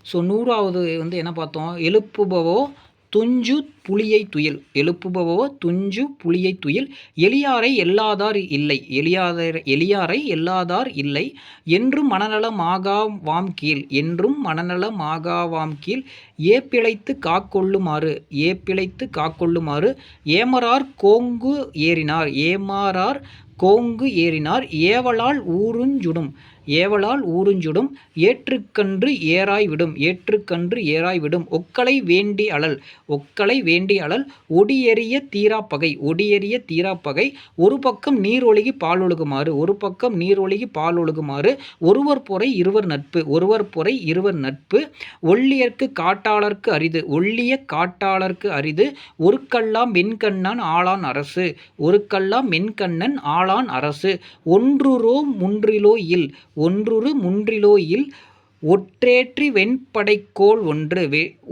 So 100வது என்ன பார்த்தோம்? எழுப்புபவோ துஞ்சு புலியை துயில். எழுப்புபவோ துஞ்சு புலியை துயில். எளியாரை எல்லாதார் இல்லை. எளியாரை எல்லாதார் இல்லை. என்றும் மனநலமாகா வாம்கீழ். என்றும் மனநலமாகா வாம்கீழ். ஏப்பிழைத்து காக்கொள்ளுமாறு. ஏப்பிழைத்து காக்கொள்ளுமாறு. ஏமரார் கோங்கு ஏறினார். ஏமரார் கோங்கு ஏறினார். ஏவலால் ஊருஞ்சுடும். ஏவலால் ஊருஞ்சுடும். ஏற்றுக்கன்று ஏறாய் விடும். ஏற்றுக்கன்று ஏறாய் விடும். ஒக்கலை வேண்டி அழல். ஒக்கலை வேண்டி அழல். ஒடியெறிய தீராப்பகை. ஒடியெறிய தீராப்பகை. ஒரு பக்கம் நீரொழுகி பாலொழுகுமாறு. ஒரு பக்கம் நீரொழுகி பாலொழுகுமாறு. ஒருவர் பொறை இருவர் நட்பு. ஒருவர் பொறை இருவர் நட்பு. ஒள்ளியர்க்கு காட்டாளர்க்கு அரிது. ஒள்ளிய காட்டாளர்க்கு அரிது. ஒருக்கல்லாம் வெண்கண்ணன் ஆளான் அரசு. ஒருக்கல்லாம் வெண்கண்ணன் ஆளான் அரசு. ஒன்றுரோ முன்றிலோ இல். ஒன்றுறு முன்றிலோ இல். ஒற்றேற்றி வெண்படைக்கோள் ஒன்று.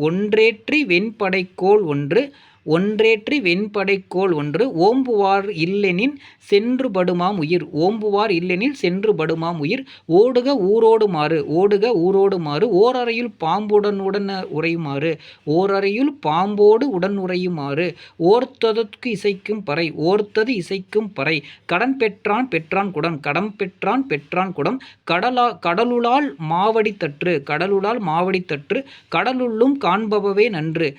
ஒன்றேற்றி வெண்படைக்கோள் ஒன்று. ஒன்றேற்றி வெண்படைக்கோள் ஒன்று. ஓம்புவார் இல்லெனின் சென்றுபடுமாம் உயிர். ஓம்புவார் இல்லெனில் சென்றுபடுமாம் உயிர். ஓடுக ஊரோடுமாறு. ஓடுக ஊரோடுமாறு. ஓரறையுள் பாம்புடன் உறையுமாறு. ஓரறையுள் பாம்போடு உடன் உறையுமாறு. ஓர்த்ததற்கு இசைக்கும் பறை. ஓர்த்தது இசைக்கும் பறை. கடன் பெற்றான் பெற்றான் குடம். கடன் பெற்றான் பெற்றான் குடம். கடலுளால் மாவடி தற்று. கடலுளால் மாவடி தற்று. கடலுள்ளும் காண்பவே நன்று.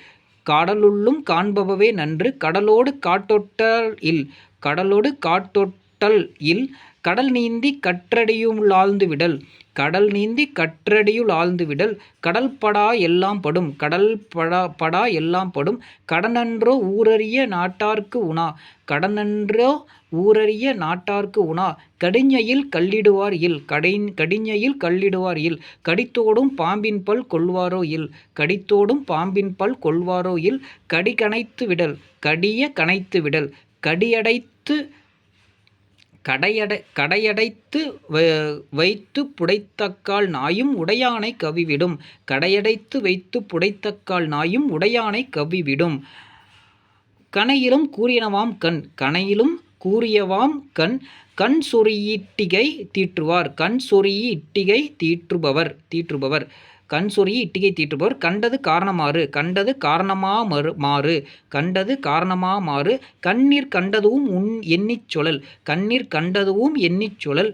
கடலுள்ளும் காண்பவே நன்று. கடலோடு காட்டொட்டல் இல். கடலோடு காட்டொட்டல் இல். கடல் நீந்தி கற்றடியுளாழ்ந்து விடல். கடல் நீந்தி கற்றடியுள் ஆழ்ந்து விடல். கடல் படா எல்லாம் படும். கடல் படா எல்லாம் படும். கடனன்றோ ஊரறிய நாட்டார்க்கு உணா. கடனன்றோ ஊரறிய நாட்டார்க்கு உணா. கடிஞையில் கல்லிடுவார் இல். கடிஞையில் கல்லிடுவார் இல். கடித்தோடும் பாம்பின்பல் கொள்வாரோ இல். கடித்தோடும் பாம்பின்பல் கொள்வாரோ இல். கடி கனைத்து விடல். கடிய கனைத்து விடல். கடையடைத்து வைத்து புடைத்தக்கால் நாயும் உடையானை கவிவிடும். கடையடைத்து வைத்து புடைத்தக்கால் நாயும் உடையானை கவிவிடும். கணையிலும் கூறியனவாம் கண். கணையிலும் கூறியவாம் கண். கண் சொறியிட்டிகை தீற்றுவார். கண் சொறியி இட்டிகை தீற்றுபவர். கண் சொறியி இட்டிகை தீற்றுபவர். கண்டது காரணமாறு. கண்டது காரணமாமாறு. கண்டது காரணமாமாறு. கண்ணீர் கண்டதுவும் எண்ணிச் சொலல். கண்ணீர் கண்டதுவும் எண்ணிச் சொலல்.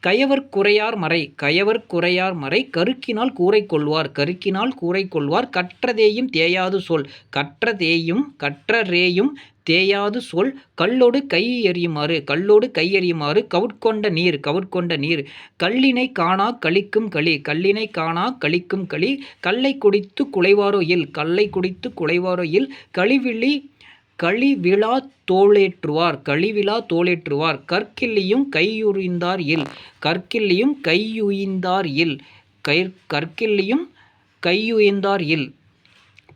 கயவர் குறையார் மறை. கயவர் குறையார் மறை. கருக்கினால் கூரை கொள்வார். கருக்கினால் கூரை கொள்வார். கற்றதேயும் தேயாது சொல். கற்றரேயும் தேயாது சொல். கல்லோடு கை எறியுமாறு. கல்லோடு கை எறியுமாறு. கவுட்கொண்ட நீர். கவுட்கொண்ட நீர். கல்லினை காணா கழிக்கும் களி. கல்லினை காணா கழிக்கும் களி. கல்லை குடித்து குலைவாரோ இல். கல்லை குடித்து குலைவாரோ இல். களிவிழா தோளேற்றுவார். களிவிழா தோளேற்றுவார். கற்கிள்ளியும் கையுய்ந்தார் இல். கற்கிள்ளியும் கையுய்ந்தார் இல். கற்கிள்ளியும் கையுய்ந்தார் இல்.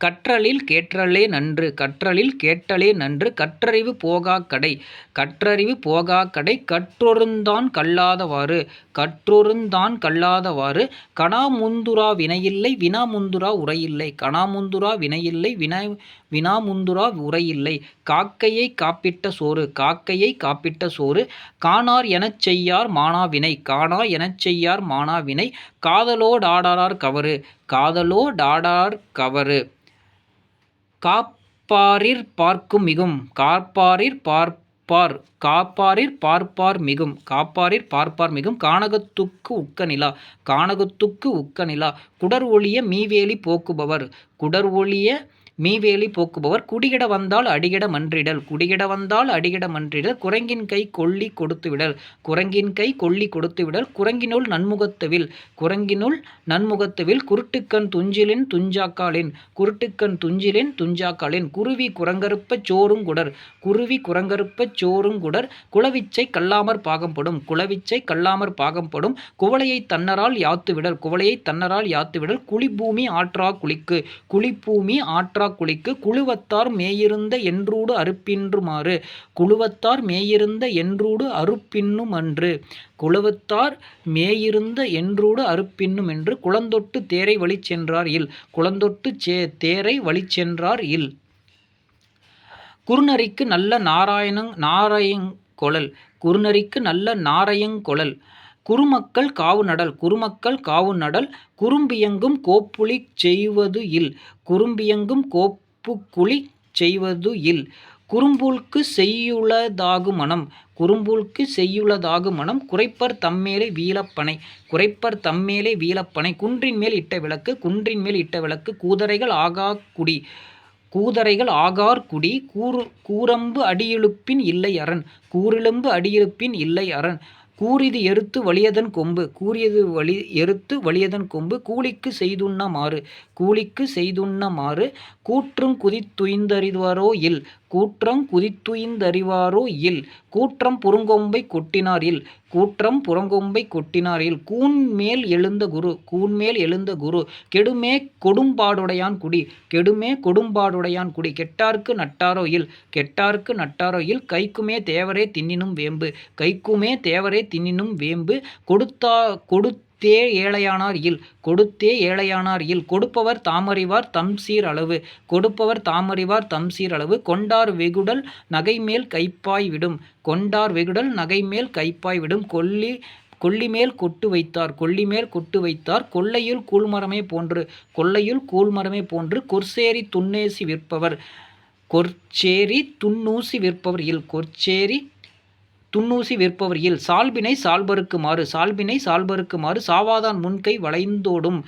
கற்றலில் கேட்டலே நன்று. கற்றலில் கேட்டலே நன்று. கற்றறிவு போகா கடை. கற்றறிவு போகா கடை. கற்றொருந்தான் கல்லாதவாறு. கற்றொருந்தான் கல்லாதவாறு. கனாமுந்துரா வினையில்லை. வினாமுந்துரா உரையில்லை. கனாமுந்துரா வினையில்லை. வினாமுந்துரா உரையில்லை. காக்கையை காப்பிட்ட சோறு. காக்கையை காப்பிட்ட சோறு. காணார் எனச் செய்யார் மானாவினை. காணா எனச் செய்யார் மானாவினை. காதலோடாடார் கவறு. காதலோடாடார் கவறு. காப்பாரிற் பார்க்கும் மிகும். காப்பாரிற் பார்ப்பார் மிகும். காப்பாரிற் பார்ப்பார் மிகும். கானகத்துக்கு உக்கநிலா. கானகத்துக்கு உக்கநிலா. குடர் ஒழிய மீவேலி போக்குபவர். குடர் ஒழிய மீவேலி போக்குபவர். குடிகிட வந்தால் அடிகிட மன்றிடல். குடிகிட வந்தால் அடிகிட மன்றிடல். குரங்கின் கை கொள்ளி கொடுத்துவிடல். குரங்கின் கை கொள்ளி கொடுத்துவிடல். குரங்கினுள் நன்முகத்தவில். குரங்கினுள் நன்முகத்தவில். குருட்டுக்கண் துஞ்சிலின் துஞ்சாக்காலின். குருட்டுக்கண் துஞ்சிலின் துஞ்சாக்காலின். குருவி குரங்கறுப்பச் சோறுங்குடர். குருவி குரங்கறுப்பச் சோறுங்குடர். குளவிச்சை கல்லாமற் பாகம்படும். குளவிச்சை கல்லாமற் பாகம்படும். குவளையை தன்னரால் யாத்துவிடல். குவளையை தன்னரால் யாத்துவிடல். குழிப்பூமி ஆற்றா குளிக்கு. குழிப்பூமி ஆற்றா குளிக்கு. குழுவத்தார் மேயிருந்த என்றூடு அறுப்பின்றுமாறு. குழுவத்தார் மேயிருந்த என்றூடு அறுப்பின்னுமன்று. குழுவத்தார் மேயிருந்த என்றூடு அறுப்பின்னுமென்று. குளந்தொட்டு தேரை வழிச்சென்றார் இல். குளந்தொட்டு தேரை வழிச்சென்றார் இல். குறுநரிக்கு நல்ல நாராயங்கொளல். குறுநரிக்கு நல்ல நாரையங்கொளல். குறுமக்கள் காவு நடல் குறுமக்கள் காவு நடல் குறும்பியங்கும் கோப்புளிச் செய்வது இல் குறும்பியங்கும் கோப்புக்குழிச் செய்வது இல் குறும்பூழ்க்கு செய்யுளதாகு மனம் குறும்பூழ்க்கு செய்யுளதாகு மனம் குறைப்பர் தம்மேலே வீழப்பனை குறைப்பர் தம்மேலே வீழப்பனை குன்றின் மேல் இட்ட விளக்கு குன்றின் மேல் இட்ட விளக்கு கூதரைகள் ஆகாக்குடி கூதரைகள் ஆகார்குடி கூரம்பு அடியெழுப்பின் இல்லை அரண் கூரெலும்பு அடியெழுப்பின் இல்லை அரண் கூறிது எருத்து வலியதன் கொம்பு கூறியது எருத்து வலியதன் கொம்பு கூலிக்கு செய்துண்ண மாறு கூலிக்கு செய்துண்ண மாறு கூற்றும் குதித்துய்ந்தறிவாரோ இல் கூற்றம் குதித்துய்ந்தறிவாரோ இல் கூற்றம் புறங்கொம்பை கொட்டினார் இல் கூற்றம் புறங்கொம்பை கொட்டினார் இல் கூன்மேல் எழுந்த குரு கூன்மேல் எழுந்த குரு கெடுமே கொடும்பாடுடையான் குடி கெடுமே கொடும்பாடுடையான் குடி கெட்டார்க்கு நட்டாரோ இல் கெட்டார்க்கு நட்டாரோ இல் கைக்குமே தேவரே தின்னினும் வேம்பு கைக்குமே தேவரே தின்னினும் வேம்பு கொடுத்தே ஏழையானார் இல் கொடுத்தே ஏழையானார் இல் கொடுப்பவர் தாமறிவார் தம்சீர் அளவு கொடுப்பவர் தாமறிவார் தம்சீர் அளவு கொண்டார் வெகுடல் நகைமேல் கைப்பாய் விடும் கொண்டார் வெகுடல் நகைமேல் கைப்பாய் விடும் கொல்லிமேல் கொட்டு வைத்தார் கொல்லிமேல் கொட்டு வைத்தார் கொல்லையுள் கூழ்மரமே போன்று கொல்லையுள் கூழ்மரமே போன்று கொற்சேரி துன்னேசி விற்பவர் கொற்சேரி துன்னூசி விற்பவர் இல் கொற்சேரி துன்னூசி விற்பவர் இல் சால்பினை சால்பருக்கு மாறு சால்பினை சால்பருக்கு மாறு சாவாதான் முன்கை வளைந்தோடும்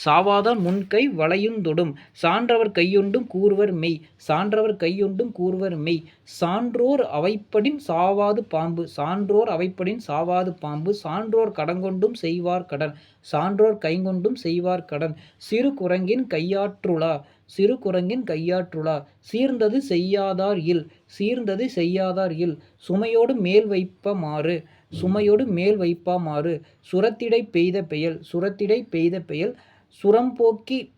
சாவாதான் முன்கை வளையுந்தொடும் சான்றவர் கையொண்டும் கூறுவர் மெய் சான்றவர் கையொண்டும் கூறுவர் மெய் சான்றோர் அவைப்படின் சாவாது பாம்பு சான்றோர் அவைப்படின் சாவாது பாம்பு சான்றோர் கடங்கொண்டும் செய்வார் கடன் சான்றோர் கைங்கொண்டும் செய்வார் கடன் சிறு குரங்கின் கையாற்றுளா சிறு குரங்கின் கையாற்றுளா சீர்ந்தது செய்யாதார் இல் சீர்ந்தது செய்யாதார் இல் சுமையோடு மேல் வைப்ப மாறு சுமையோடு மேல் வைப்பாமாறு சுரத்திடை பெய்த பெயல் சுரத்திடை பெய்த பெயல் சுரம்போக்கி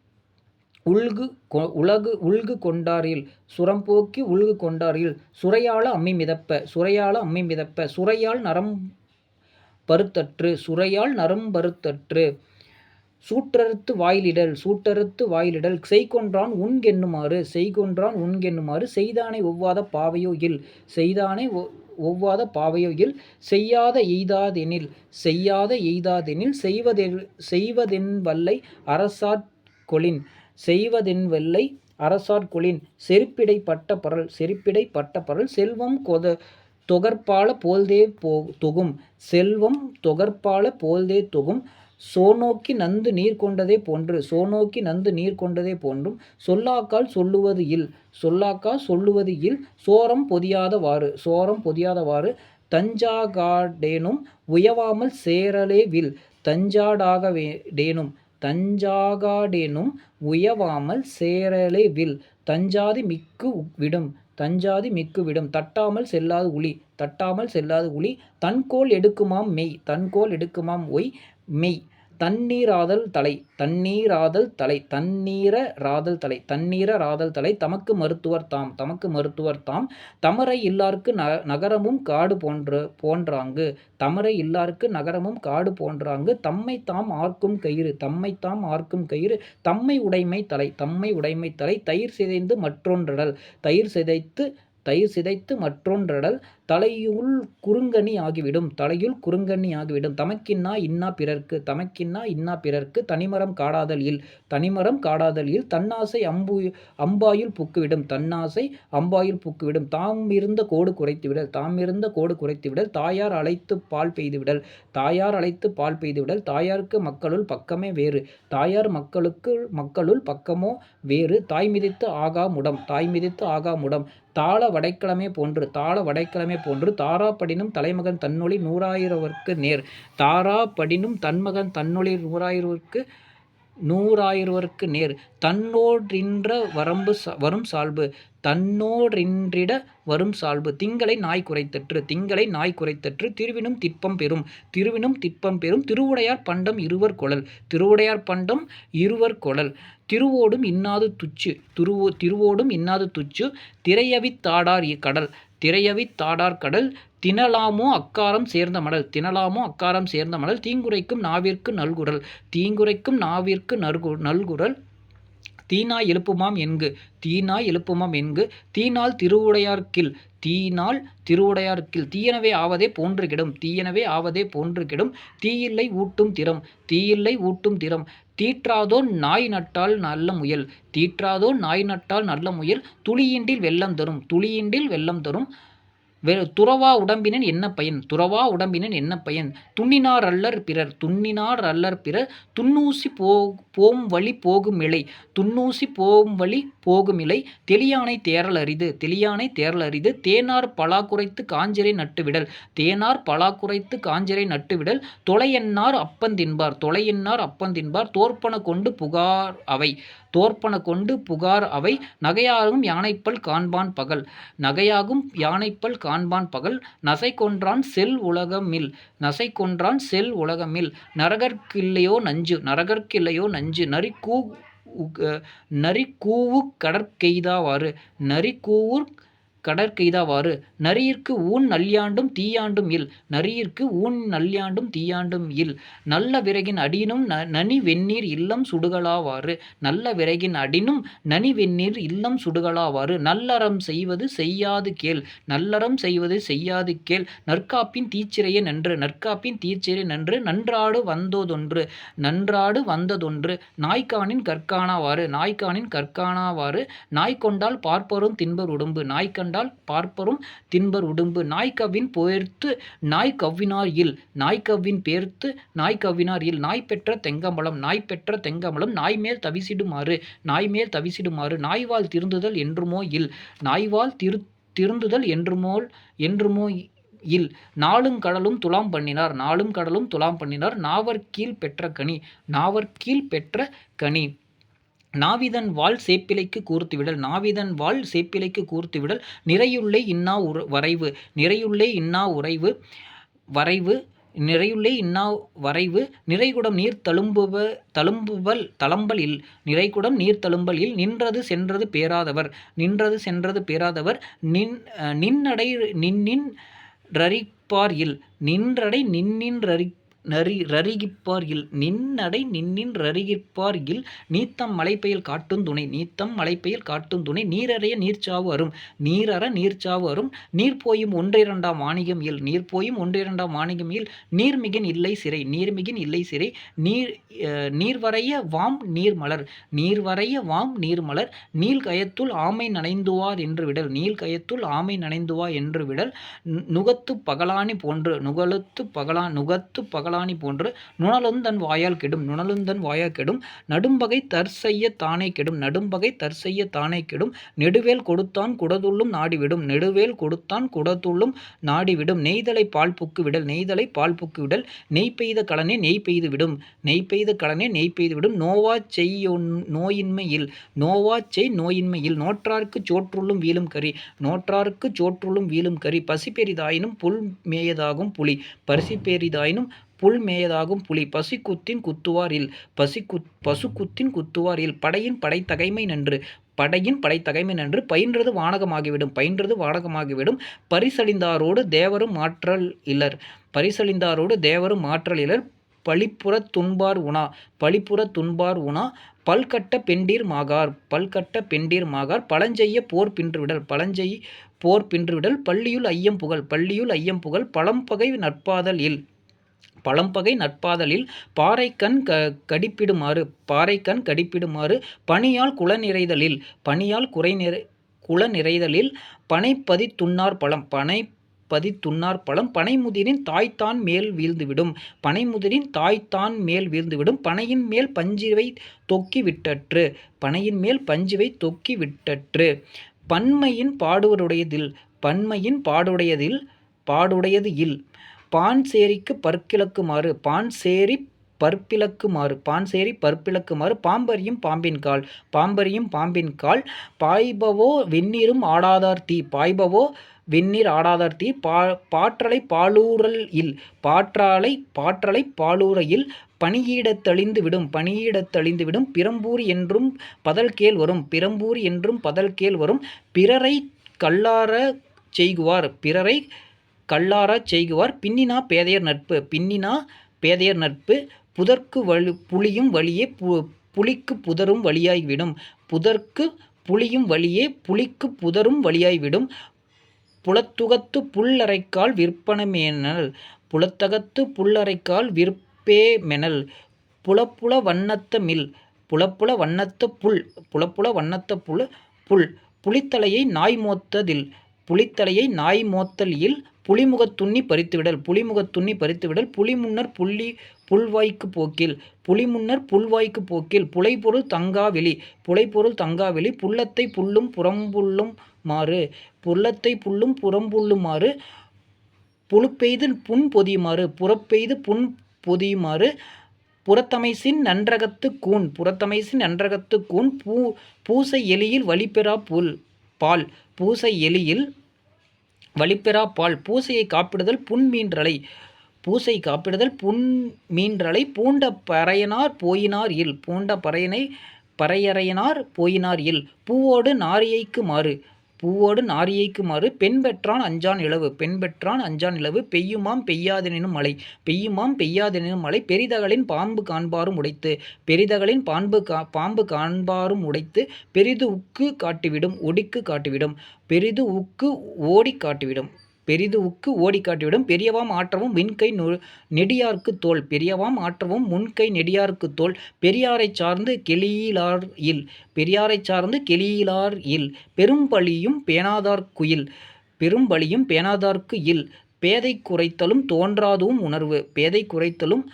உள்கு கொண்டாரில் சுரம்போக்கி உள்கு கொண்டாரில் சுரையாள அம்மி மிதப்ப சுரையாள அம்மி மிதப்ப சுரையால் நரம் பருத்தற்று சுரையால் நரம்பருத்தற்று சூட்டறுத்து வாயிலிடல் சூட்டறுத்து வாயிலிடல் செய்கொன்றான் உண்கென்னுமாறு செய்கொன்றான் உண்கென்னுமாறு செய்தானை ஒவ்வாத பாவையோ இல் செய்தானை ஒவ்வாத பாவையோ இல் செய்யாத எய்தாதெனில் செய்யாத எய்தாதெனில் செய்வதென்வல்லை அரசாட்கொளின் செய்வதென்வல்லை அரசாட்கொளின் செருப்பிடை பட்ட பரல் செருப்பிடை பட்ட பரல் செல்வம் தொகர்பால போல்தே தொகும் செல்வம் தொகர்பால போல்தே தொகும் சோநோக்கி நந்து நீர் கொண்டதே போன்று சோநோக்கி நந்து நீர் கொண்டதே போன்றும் சொல்லாக்கால் சொல்லுவது இல் சொல்லாக்கால் சொல்லுவது இல் சோரம் பொதியாதவாறு சோரம் பொதியாதவாறு தஞ்சாகாடேனும் உயவாமல் சேரலே வில் தஞ்சாகாடேனும் உயவாமல் சேரலே வில் தஞ்சாதி மிக்கு விடும் தஞ்சாதி மிக்கு விடும் தட்டாமல் செல்லாது உளி தட்டாமல் செல்லாது உளி தன்கோல் எடுக்குமாம் மெய் தன்கோல் எடுக்குமாம் ஒய் மெய் தண்ணீராதல் தலை தண்ணீராதல் தலை தண்ணீராதல் தலை தண்ணீராதல் தலை தமக்கு மருத்துவர் தாம் தமரை இல்லார்க்கு நகரமும் காடு போன்றாங்கு தமரை இல்லார்க்கு நகரமும் காடு போன்றாங்கு தம்மை தாம் ஆர்க்கும் கயிறு தம்மை உடைமை தலை தயிர் சிதைந்து மற்றொன்றடல் தயிர் சிதைத்து மற்றொன்றடல் தலையுள் குறுங்கண்ணி ஆகிவிடும் தமக்கின்னா இன்னா பிறர்க்கு தனிமரம் காடாதல் இல் தன்னாசை அம்பாயுள் புக்குவிடும் தாம் இருந்த கோடு குறைத்துவிடல் தாயார் அழைத்து பால் பெய்துவிடல் தாயாருக்கு மக்களுள் பக்கமே வேறு தாயார் மக்களுள் பக்கமோ வேறு தாய் மிதித்து ஆகா முடம் தாள வடைக்கிழமே போன்று தாராப்படினும் தலைமகன் தன்னொளி 100,000 நேர் தாராப்படினும் தன்மகன் தன்னொளி 100,000 நேர் தன்னோடின்ற வரும் சால்பு திங்களை நாய் குறைத்தற்று திருவினும் திட்பம் பெறும் திருவுடையார் பண்டம் இருவர் கொளல் திருவோடும் இன்னாது துச்சு திரையவித்தாடார் கடல் தினலாமோ அக்காரம் சேர்ந்த மடல் தீங்குரைக்கும் நாவிற்கு நல்குரல் தீனாய் எழுப்புமாம் என்கு தீனாய் எழுப்புமாம் என்கு தீநாள் திருவுடையார்க்கில் தீநாள் திருவுடையார்க்கில் தீயனவே ஆவதே போன்று கெடும் தீயனவே ஆவதே போன்று கெடும் தீயில்லை ஊட்டும் திறம் தீயில்லை ஊட்டும் திறம் தீற்றாதோன் நாய் நட்டால் நல்ல முயல் தீற்றாதோன் நாய் நட்டால் நல்ல முயல் துளியின்றில் வெள்ளம் தரும் துளியின்றில் வெள்ளம் தரும் துறவா உடம்பினன் என்ன பயன் துறவா உடம்பினன் என்ன பயன் துண்ணினார் அல்லர் பிறர் துண்ணினார் அல்லர் பிறர் துன்னூசி போம் வழி போகும் இலை துன்னூசி போம் வழி போகும் இலை தெளியானை தேரல் அரிது தெளியானை தேரல் அரிது தேனார் பலா குறைத்து காஞ்சிரை நட்டுவிடல் தேனார் பலா குறைத்து காஞ்சிரை நட்டுவிடல் தொலையன்னார் அப்பந்தின்பார் தொலையன்னார் அப்பந்தின்பார் தோற்பன கொண்டு புகார் அவை தோற்பன கொண்டு புகார் அவை நகையாகும் யானைப்பல் காண்பான் பகல் நகையாகும் யானைப்பல் காண்பான் பகல் நசை கொன்றான் செல் உலகமில் நசை கொன்றான் செல் உலகமில் நரகர்க்கில்லையோ நஞ்சு நரகர்க்கில்லையோ நஞ்சு நரிக்கூவு கடற்கெய்தாவாறு நரிக்கூவுர் கடற்கெய்தாவாறு நரியிற்கு ஊன் நல்யாண்டும் தீயாண்டும் இல் நரியிற்கு ஊன் நல்யாண்டும் தீயாண்டும் இல் நல்ல விறகின் அடினும் நனி வெந்நீர் இல்லம் சுடுகளாவாறு நல்ல விறகின் அடினும் நனி வெந்நீர் இல்லம் சுடுகளாவாறு நல்லறம் செய்வது செய்யாது கேள் நல்லறம் செய்வது செய்யாது கேள் நற்காப்பின் தீச்சிறைய நன்று நற்காப்பின் தீச்சிறை நன்று நன்றாடு வந்ததொன்று நன்றாடு வந்ததொன்று நாய்க்கானின் கற்கானாவாறு நாய்க்கானின் கற்கானாவாறு நாய் கொண்டால் பார்ப்பரும் தின்பர் உடம்பு நாய் கண்டால் பார்ப்பரும் தின்பர் உடும்பு நாய் கவ்வின் போர்த்து நாய் கவ்வினார் இல் நாய் கவ்வின் பேர்த்து நாய் கவ்வினார் இல் நாய் பெற்ற தெங்கமலம் நாய் பெற்ற தெங்கமலம் நாய்மேல் தவிசிடுமாறு நாய்மேல் தவிசிடுமாறு நாய்வால் திருந்துதல் என்றுமோ இல் நாய்வால் திருந்துதல் என்றுமோ இல் நாளும் கடலும் துலாம் பண்ணினார் நாளும் கடலும் துலாம் பண்ணினார் நாவற்கீழ் பெற்ற கனி நாவற்கீழ் பெற்ற கனி நாவிதன் வாள் சேப்பிலைக்கு கூர்த்துவிடல் நாவிதன் வாள் சேப்பிலைக்கு கூர்த்துவிடல் நிறையுள்ளே இன்னா வரைவு நிறையுள்ளே இன்னா உறைவு வரைவு நிறையுள்ளே இன்னா வரைவு நிறைகுடம் நீர் தழும்பல் இல் நிறைகுடம் நீர் தழும்பல் இல் நின்றது சென்றது பேராதவர் நின்றது சென்றது பேராதவர் நின்னடை நின்னின் ரரிப்பார் இல் நின்றடை நின்னின் ரரிகிப்பார் இல் நின்னடை நின்னின் ரரிகிப்பார் இல் நீத்தம் மலைப்பெயல் காட்டும் துணை நீத்தம் மலைப்பெயல் காட்டும் துணை நீரறைய நீர்ச்சாவு அரும் நீரற நீர்ச்சாவு அரும் நீர் போயும் ஒன்றிரண்டாம் வாணிகம் இல் நீர் போயும் ஒன்றிரண்டாம் வாணிகம் இல் நீர்மிகின் இல்லை சிறை நீர்மிகின் இல்லை சிறை நீர்வரைய வாம் நீர்மலர் நீர்வரைய வாம் நீர்மலர் நீல் கயத்துள் ஆமை நனைந்துவார் என்று விடல் நீல் கயத்துள் ஆமை நனைந்துவா என்று விடல் நுகத்து பகலானி போன்று நுகத்து பகலானி போன்று நுணலுந்தன் வாயால் கெடும் நுணலுந்தன் வாயால் கெடும் நடும்பகை தற்செய்ய தானே கெடும் நடும்பகை தற்செய்ய தானே கெடும் நெடுவேல் கொடுத்தான் குடதுள்ளும் நாடிவிடும் நெடுவேல் கொடுத்தான் குடதுள்ளும் நாடிவிடும் நெய்தலை பால் புக்கு விடல் நெய்தலை பால் புக்கு விடல் நெய் பெய்த கடனே நெய் பெய்து விடும் நெய் பெய்த கடனே நெய் பெய்து விடும் நோவா செய் நோயின்மையில் நோவா செய் நோயின்மையில் நோற்றார்க்கு சோற்றுள்ளும் வீழும் கறி நோற்றார்க்கு சோற்றுள்ளும் வீழும் கறி பசி பெரிதாயினும் புல் மேயதாகும் புலி பசி பெரிதாயினும் புல் மேயதாகும் புலி பசிக்குத்தின் குத்துவார் இல் பசுக்குத்தின் குத்துவார் இல் படையின் படைத்தகைமை நன்று படையின் படைத்தகைமை நன்று பயின்றது வானகமாகிவிடும் பரிசழிந்தாரோடு தேவரும் மாற்றல் இலர் பரிசழிந்தாரோடு தேவரும் மாற்றல் இலர் பழிப்புறத் துன்பார் உணா பல்கட்ட பெண்டீர் மாகார் பழஞ்செய்ய போர் பின்றுவிடல் பள்ளியுள் ஐயம் புகழ் பழம்பகை நட்பாதலில் பாறைக்கண் கடிப்பிடுமாறு பணியால் குளநிறைதலில் பனைப்பதி துன்னார் பழம் பனைமுதிரின் தாய்த்தான் மேல் வீழ்ந்துவிடும் பனையின் மேல் பஞ்சிவை தொக்கி விட்டற்று பன்மையின் பாடுடையது இல் பான் சேரிக்கு பற்கிழக்குமாறு பாம்பரியும் பாம்பின் கால் பாய்பவோ வெந்நீரும் ஆடாதார் தீ பாற்றலை பாலூர இல் பணியீடத்தழிந்து விடும் பிறம்பூரி என்றும் பதல் கேள் வரும் பிறரை கல்லாரச் செய்குவார் பின்னினா பேதையர் நட்பு புதற்கு புலியும் வழியே புலிக்கு புதரும் வழியாய்விடும். புதற்கு புலியும் வழியே புலிக்கு புதரும் வழியாய்விடும். புலத்துகத்து புல்லரைக்கால் விற்பனமெனல். புலத்தகத்து புல்லரைக்கால் விற்பேமெனல். புலப்புல வண்ணத்த மில். புலப்புல வண்ணத்த புல். புலப்புல வண்ணத்த புல். புலித்தலையை நாய் மோத்ததில். புலித்தலையை நாய் மோத்தல் இல். புலிமுகத்துண்ணி பறித்துவிடல். புலிமுகத்துண்ணி பறித்துவிடல். புலிமுன்னர் புல்வாய்க்கு போக்கில். புலிமுன்னர் புல்வாய்க்கு போக்கில். புலைபொருள் தங்காவெளி. புலைபொருள் தங்காவெளி. புல்லத்தை புல்லும் புறம்புல்லும் மாறு. புல்லத்தை புல்லும் புறம்புல்லுமாறு. புழுப்பெய்து புண் பொதியுமாறு. புறப்பெய்து புண் பொதியுமாறு. புறத்தமைசின் நன்றகத்து கூன். புறத்தமைசின் நன்றகத்து கூன். பூசை எலியில் வழிபெறா பால். பூசை எலியில் வழிபெறா பால். பூசையை காப்பிடுதல் புன்மீன்றலை. பூசை காப்பிடுதல் புன்மீன்றலை. பூண்ட பறையனார் போயினார் இல். பூண்ட பறையறையனார் போயினார் இல். பூவோடு நாரியைக்கு மாறு. பூவோடு நாரியைக்கு மாறு. பெண் பெற்றான் அஞ்சான் இலவு. பெண் பெற்றான் அஞ்சான் இலவு. பெய்யுமாம் பெய்யாதெனினும் மழை. பெய்யுமாம் பெய்யாதெனினும் மழை. பெரிதகளின் பாம்பு காண்பாரும் உடைத்து. பெரிதகளின் பாம்பு காண்பாரும் உடைத்து. பெரிது உக்கு காட்டிவிடும் ஒடிக்கு காட்டிவிடும். பெரிது உக்கு ஓடி காட்டிவிடும். பெரிது உக்கு ஓடி காட்டிவிடும். பெரியவாம் ஆற்றவும் விண்கை நெடியார்க்கு தோல். பெரியவாம் ஆற்றவும் முன்கை நெடியார்க்கு தோல். பெரியாரைச் சார்ந்து கெளியிலார் இல். பெரியாரைச் சார்ந்து கெளியிலார் இல். பெரும்பலியும் பேணாதார்க்குயில். பெரும்பலியும் பேணாதார்க்கு இல். பேதை குறைத்தலும் தோன்றாதும் உணர்வு. பேதை குறைத்தலும்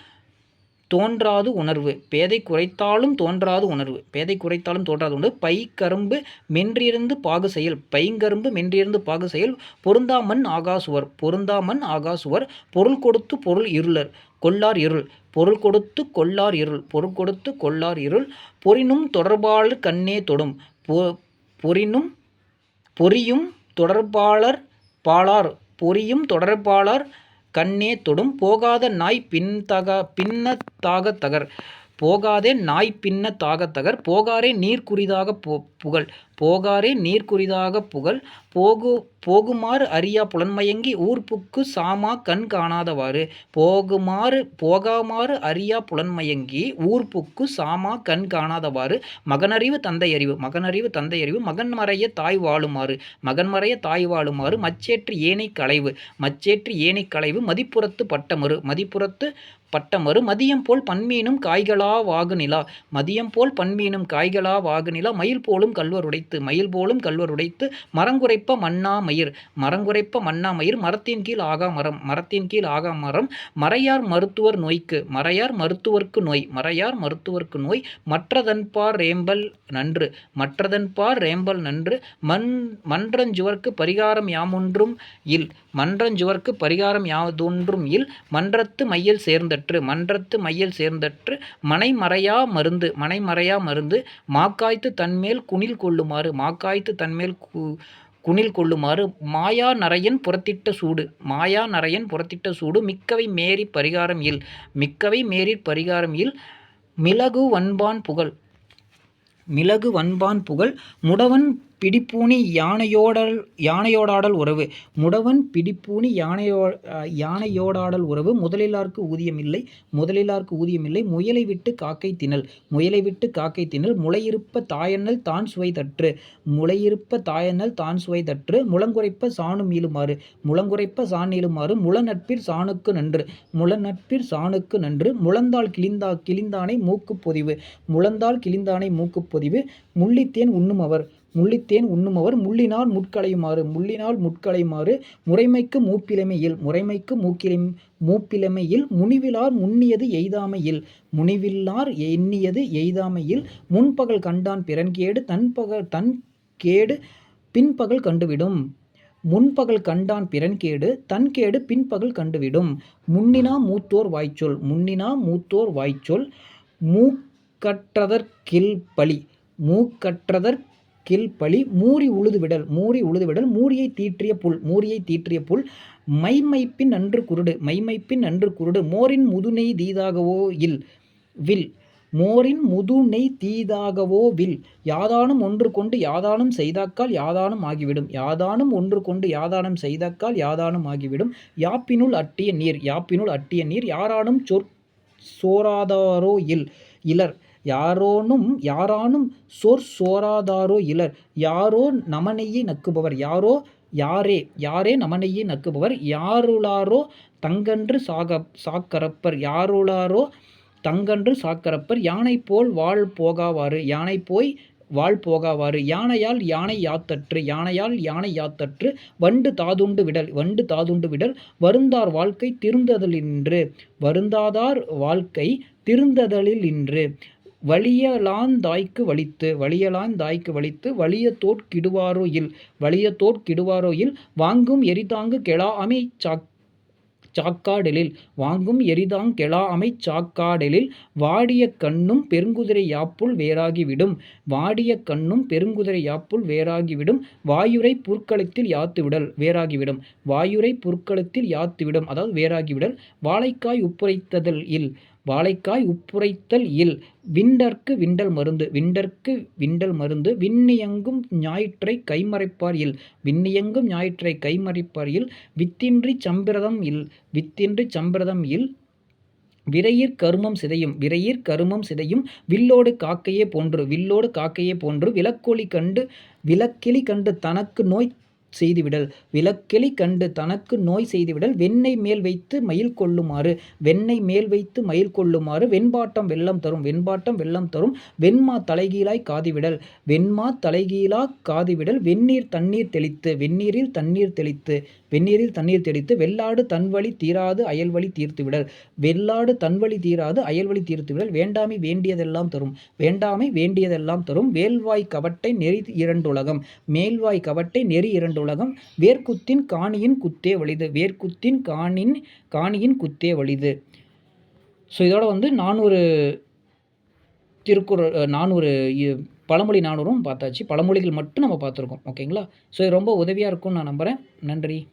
தோன்றாது உணர்வு. பேதை குறைத்தாலும் தோன்றாது உணர்வு. பேதை குறைத்தாலும் தோன்றாது உணர்வு. பைக்கரும்பு மென்றிருந்து பாகு செயல். பைங்கரும்பு மென்றிருந்து பாகு செயல். பொருந்தாமண் ஆகாசுவர். பொருந்தாமண் ஆகாசுவர். பொருள் கொடுத்து பொருள் இருளர் கொள்ளார் இருள். பொருள் கொடுத்து கொள்ளார் இருள். பொருள் கொடுத்து கொள்ளார் இருள். பொறினும் தொடர்பாளர் கண்ணே தொடும். பொறியும் தொடர்பாளர் பாலார். பொறியும் தொடர்பாளர் கண்ணே தொடும். போகாத நாய் பின்னதாக தகர். போகாதே நாய் பின்னதாக தகர். போகாரே நீர்க்குறிதாக புகழ். போகாரே நீர்க்குறிதாக புகழ். போகுமாறு அறியா புலன்மயங்கி ஊர்ப்புக்கு சாமா கண் காணாதவாறு. போகாமாறு அறியா புலன்மயங்கி ஊர்ப்புக்கு சாமா கண் காணாதவாறு. மகனறிவு தந்தையறிவு. மகனறிவு தந்தையறிவு. மகன்மறைய தாய் வாழுமாறு. மகன்மறைய தாய் வாழுமாறு. மச்சேற்று ஏனை களைவு. மச்சேற்று ஏனை களைவு. மதிப்புறத்து பட்டமறு. மதிப்புறத்து பட்டமறு. மதியம் போல் பன்மீனும் காய்களா வாகுநிலா. மதியம் போல் பன்மீனும் காய்களா வாகுநிலா. மயில் போலும் கல்வர் உடைத்து. மயில் போலும் கல்வர் உடைத்து. மரங்குறைப்ப மன்னா மயிர். மரங்குறைப்ப மன்னா மயிர். மரத்தின் கீழ் ஆகா மரம். மரத்தின் கீழ் ஆகா மரம். மறையார் மருத்துவர் நோய்க்கு. மறையார் மருத்துவர்க்கு நோய். மறையார் மருத்துவர்க்கு நோய். மற்றதன்பார் ரேம்பல் நன்று. மற்றதன்பார் ரேம்பல் நன்று. மன்றஞ்சுவர்க்கு பரிகாரம் யாமொன்றும் இல். மன்றஞ்சுவர்க்கு பரிகாரம் யாதொன்றும் இல். மன்றத்து மையல் சேர்ந்தற்று. மன்றத்து மையல் சேர்ந்தற்று. மனைமறையா மருந்து. மனைமறையா மருந்து. மாக்காய்த்து தன்மேல் குனில் கொள்ளுமாறு. மாக்காய்த்து தன்மேல் குனில் கொள்ளுமாறு. மாயா நரையன் புறத்திட்ட சூடு. மாயா நரையன் புறத்திட்ட சூடு. மிக்கவை மேறி பரிகாரம் இல். மிக்கவை மேறி பரிகாரம் இல். மிளகு வன்பான் புகழ். மிளகு வன்பான் புகழ். முடவன் பிடிப்பூணி யானையோடாடல் உறவு. முடவன் பிடிப்பூணி யானையோடாடல் உறவு. முதலிலார்க்கு ஊதியமில்லை. முதலிலார்க்கு ஊதியமில்லை. முயலை விட்டு காக்கை தின்னல். முயலை விட்டு காக்கை தின்னல். முளையிருப்ப தாயண்ணல் தான் சுவை தற்று. முளையிருப்ப தாயண்ணல் தான் சுவை தற்று. முழங்குறைப்ப சாணு மீளுமாறு. முழங்குறைப்ப சாண் நீளுமாறு. முழநட்பிற் சாணுக்கு நன்று. முழநட்பிற் சாணுக்கு நன்று. முழந்தாள் கிழிந்தானை மூக்குப் பொதிவு. முழந்தாள் கிழிந்தானை மூக்குப் பொதிவு. முள்ளித்தேன் உண்ணுமவர். முள்ளித்தேன் உண்ணுமவர். முள்ளினால் முட்களையுமாறு. முள்ளினால் முட்களையுமாறு. முறைமைக்கு மூப்பிலமையில். முறைமைக்கு மூப்பிலமையில். முனிவிலார் முன்னியது எய்தாமையில். முனிவில்லார் எண்ணியது எய்தாமையில். முன்பகல் கண்டான் பிறன்கேடு தன்கேடு பின்பகல் கண்டுவிடும். முன்பகல் கண்டான் பிறன்கேடு தன்கேடு பின்பகல் கண்டுவிடும். முன்னினா மூத்தோர் வாய்ச்சொல். முன்னினா மூத்தோர் வாய்ச்சொல். மூக்கற்றதற்கில் பழி. மூக்கற்றதற்கில் பழி. மூரி உழுதுவிடல். மூரி உழுதுவிடல். மூரியை தீற்றிய புல். மூரியை தீற்றிய புல். மைமைப்பின் நன்று குருடு. மைமைப்பின் நன்று குருடு. மோரின் முதுநெய் தீதாகவோ இல் வில். மோரின் முதுநெய் தீதாகவோ வில். யாதானும் ஒன்று கொண்டு யாதானும் செய்தாக்கால் யாதானும் ஆகிவிடும். யாதானும் ஒன்று கொண்டு யாதானும் செய்தாக்கால் யாதானும் ஆகிவிடும். யாப்பினுள் அட்டிய நீர். யாப்பினுள் அட்டிய நீர். யாரானும் சோராதாரோ இலர் யாரானும் சோராதாரோ இலர். யாரோ நமனையை நக்குபவர் யாரே நமனையை நக்குபவர். யாருளாரோ தங்கன்று சாக்கறப்பர் யானைபோல் வாள் போகாவாறு. யானையால் யானை யாத்தற்று வண்டு தாதுண்டு விடல். வருந்தார் வாழ்க்கை திருந்ததலின்று. வலியலாந் தாய்க்கு வலித்து. வலியதோட் கிடுவாரோ வாங்கும் எரிதாங்கு கெழாஅமைச் சாக்காடெழில். வாடிய கண்ணும் பெருங்குதிரை யாப்புள் வேறாகிவிடும். வாயுரைப் புற்களத்தில் யாத்துவிடும். அதாவது வேறாகிவிடல். வாழைக்காய் உப்புரைத்தல் இல். விண்டற்கு விண்டல் மருந்து. விண்ணியங்கும் ஞாயிற்றைக் கைமறைப்பார் இல். வித்தின்றிச் சம்பிரதம் இல். விரையிற் கருமம் சிதையும். வில்லோடு காக்கையே போன்று. விலக்கிளி கண்டு தனக்கு நோய் செய்துவிடல். வெண்ணெய் மேல் வைத்து மயில் கொள்ளுமாறு. வெண்பாட்டம் வெள்ளம் தரும். வெண்மா தலைகீழாய்க் காதிவிடல். வெந்நீரில் தண்ணீர் தெளித்து. வெள்ளாடு தன்வலி தீராது அயல்வலி தீர்த்துவிடல். வேண்டாமை வேண்டியதெல்லாம் தரும். வேல்வாய் கவட்டை நெறி இரண்டுலகம். வேர்க்குத்தின் காணியின் குத்தே வலிது. ஸோ இதோட 400 பழமொழி 400ம் பார்த்தாச்சு. பழமொழிகள் மட்டும் நம்ம பார்த்துருக்கோம். ஓகேங்களா? ஸோ இது ரொம்ப உதவியாக இருக்கும்னு நான் நம்புகிறேன். நன்றி.